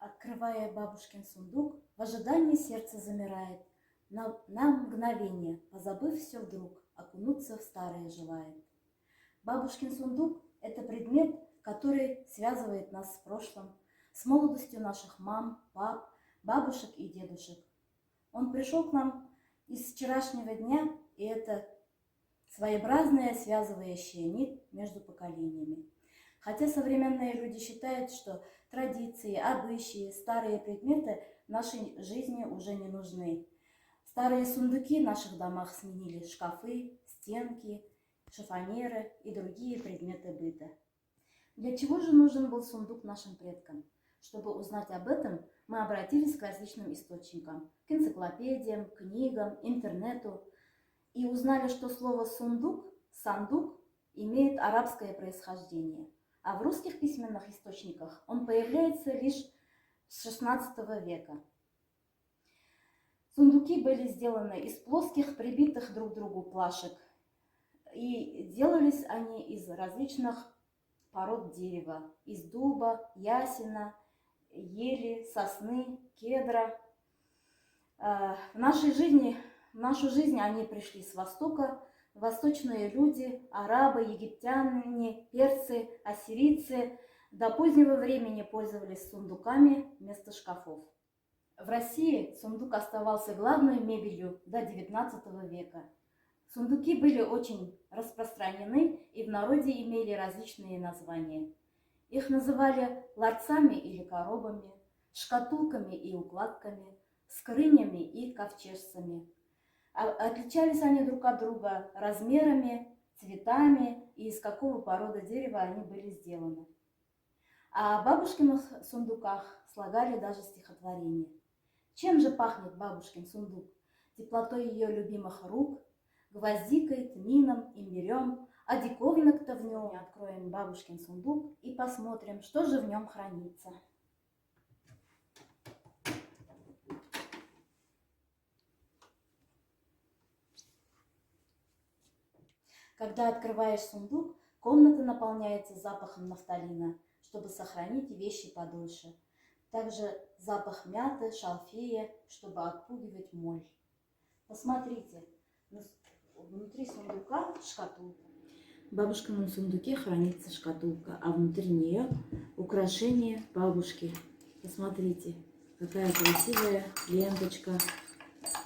Открывая бабушкин сундук, в ожидании сердце замирает. На мгновение, позабыв все вдруг, окунуться в старое желает. Бабушкин сундук – это предмет, который связывает нас с прошлым, с молодостью наших мам, пап, бабушек и дедушек. Он пришел к нам из вчерашнего дня, и это своеобразная связывающая нить между поколениями. Хотя современные люди считают, что традиции, обычаи, старые предметы в нашей жизни уже не нужны. Старые сундуки в наших домах сменили шкафы, стенки, шифонеры и другие предметы быта. Для чего же нужен был сундук нашим предкам? Чтобы узнать об этом, мы обратились к различным источникам, к энциклопедиям, книгам, интернету, и узнали, что слово «сундук», «сандук» имеет арабское происхождение, а в русских письменных источниках он появляется лишь с XVI века. Сундуки были сделаны из плоских, прибитых друг к другу плашек, и делались они из различных пород дерева, из дуба, ясена, ели, сосны, кедра. В нашу жизнь они пришли с Востока. Восточные люди, арабы, египтяне, персы, ассирийцы до позднего времени пользовались сундуками вместо шкафов. В России сундук оставался главной мебелью до XIX века. Сундуки были очень распространены и в народе имели различные названия. Их называли ларцами или коробами, шкатулками и укладками, скрынями и ковчежцами. Отличались они друг от друга размерами, цветами и из какого порода дерева они были сделаны. А в бабушкиных сундуках слагали даже стихотворения. Чем же пахнет бабушкин сундук? Теплотой ее любимых рук, гвоздикой, тмином, имбирем, а диковинок-то в нем. Откроем бабушкин сундук и посмотрим, что же в нем хранится. Когда открываешь сундук, комната наполняется запахом нафталина, чтобы сохранить вещи подольше. Также запах мяты, шалфея, чтобы отпугивать моль. Посмотрите, внутри сундука шкатулка. В бабушкином сундуке хранится шкатулка, а внутри нее украшение бабушки. Посмотрите, какая красивая ленточка.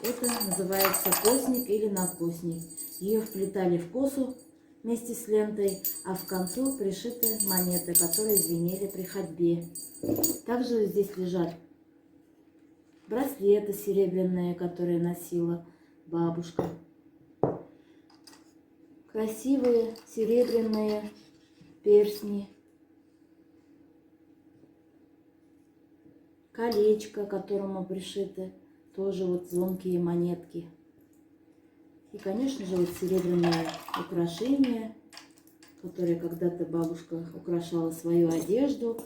Это называется косник или навкосник. Ее вплетали в косу вместе с лентой, а в концу пришиты монеты, которые звенели при ходьбе. Также здесь лежат браслеты серебряные, которые носила бабушка. Красивые серебряные перстни. Колечко, к которому пришиты тоже вот звонкие монетки. И, конечно же, вот серебряные украшения, которые когда-то бабушка украшала свою одежду,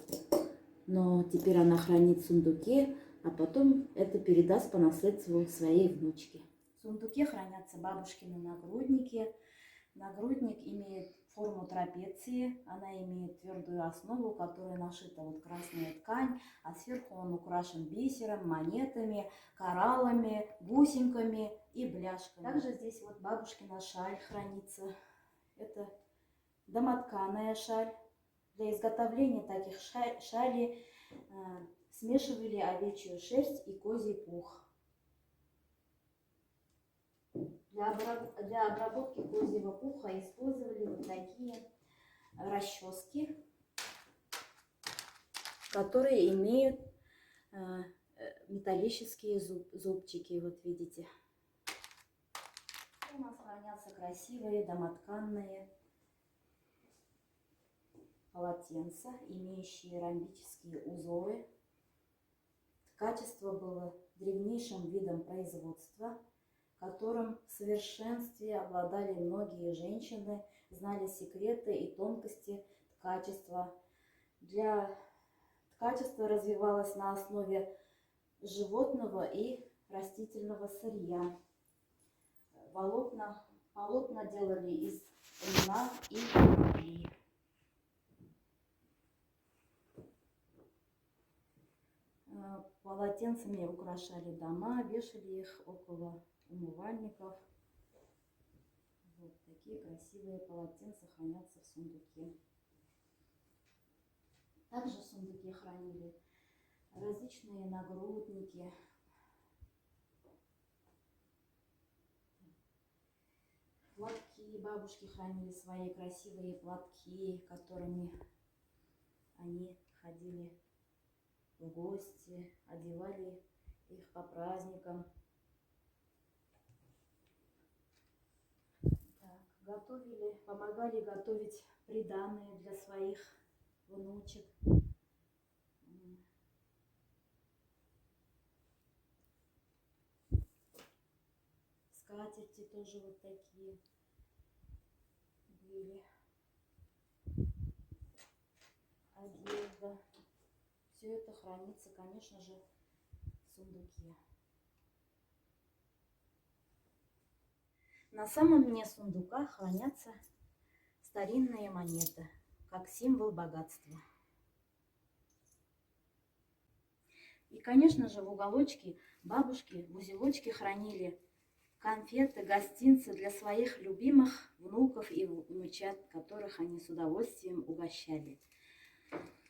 но теперь она хранит в сундуке, а потом это передаст по наследству своей внучке. В сундуке хранятся бабушкины нагрудники. Нагрудник имеет форму трапеции, она имеет твердую основу, которая нашита вот красная ткань, а сверху он украшен бисером, монетами, кораллами, бусинками и бляшками. Также здесь вот бабушкина шаль хранится. Это домотканая шаль. Для изготовления таких шалей смешивали овечью шерсть и козий пух. Для обработки козьего пуха использовали вот такие расчески, которые имеют металлические зубчики, вот видите. У нас хранятся красивые домотканные полотенца, имеющие ромбические узоры. Качество было древнейшим видом производства, которым в совершенстве обладали многие женщины, знали секреты и тонкости ткачества. Ткачество развивалось на основе животного и растительного сырья. Полотна делали из льна и угли. Полотенцами украшали дома, вешали их около умывальников. Вот такие красивые полотенца хранятся в сундуке. Также в сундуке хранили различные нагрудники, платки. Бабушки хранили свои красивые платки, которыми они ходили в гости, одевали их по праздникам. Так, готовили, помогали готовить приданое для своих внучек. Скатерти тоже вот такие были. Одежда. Все это хранится, конечно же, в сундуке. На самом дне сундука хранятся старинные монеты, как символ богатства. И, конечно же, в уголочке бабушки в узелочке хранили конфеты, гостинцы для своих любимых внуков и внучат, которых они с удовольствием угощали.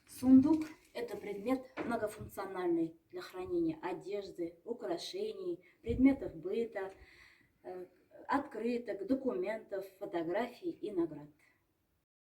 Сундук – это предмет многофункциональный для хранения одежды, украшений, предметов быта, открыток, документов, фотографий и наград.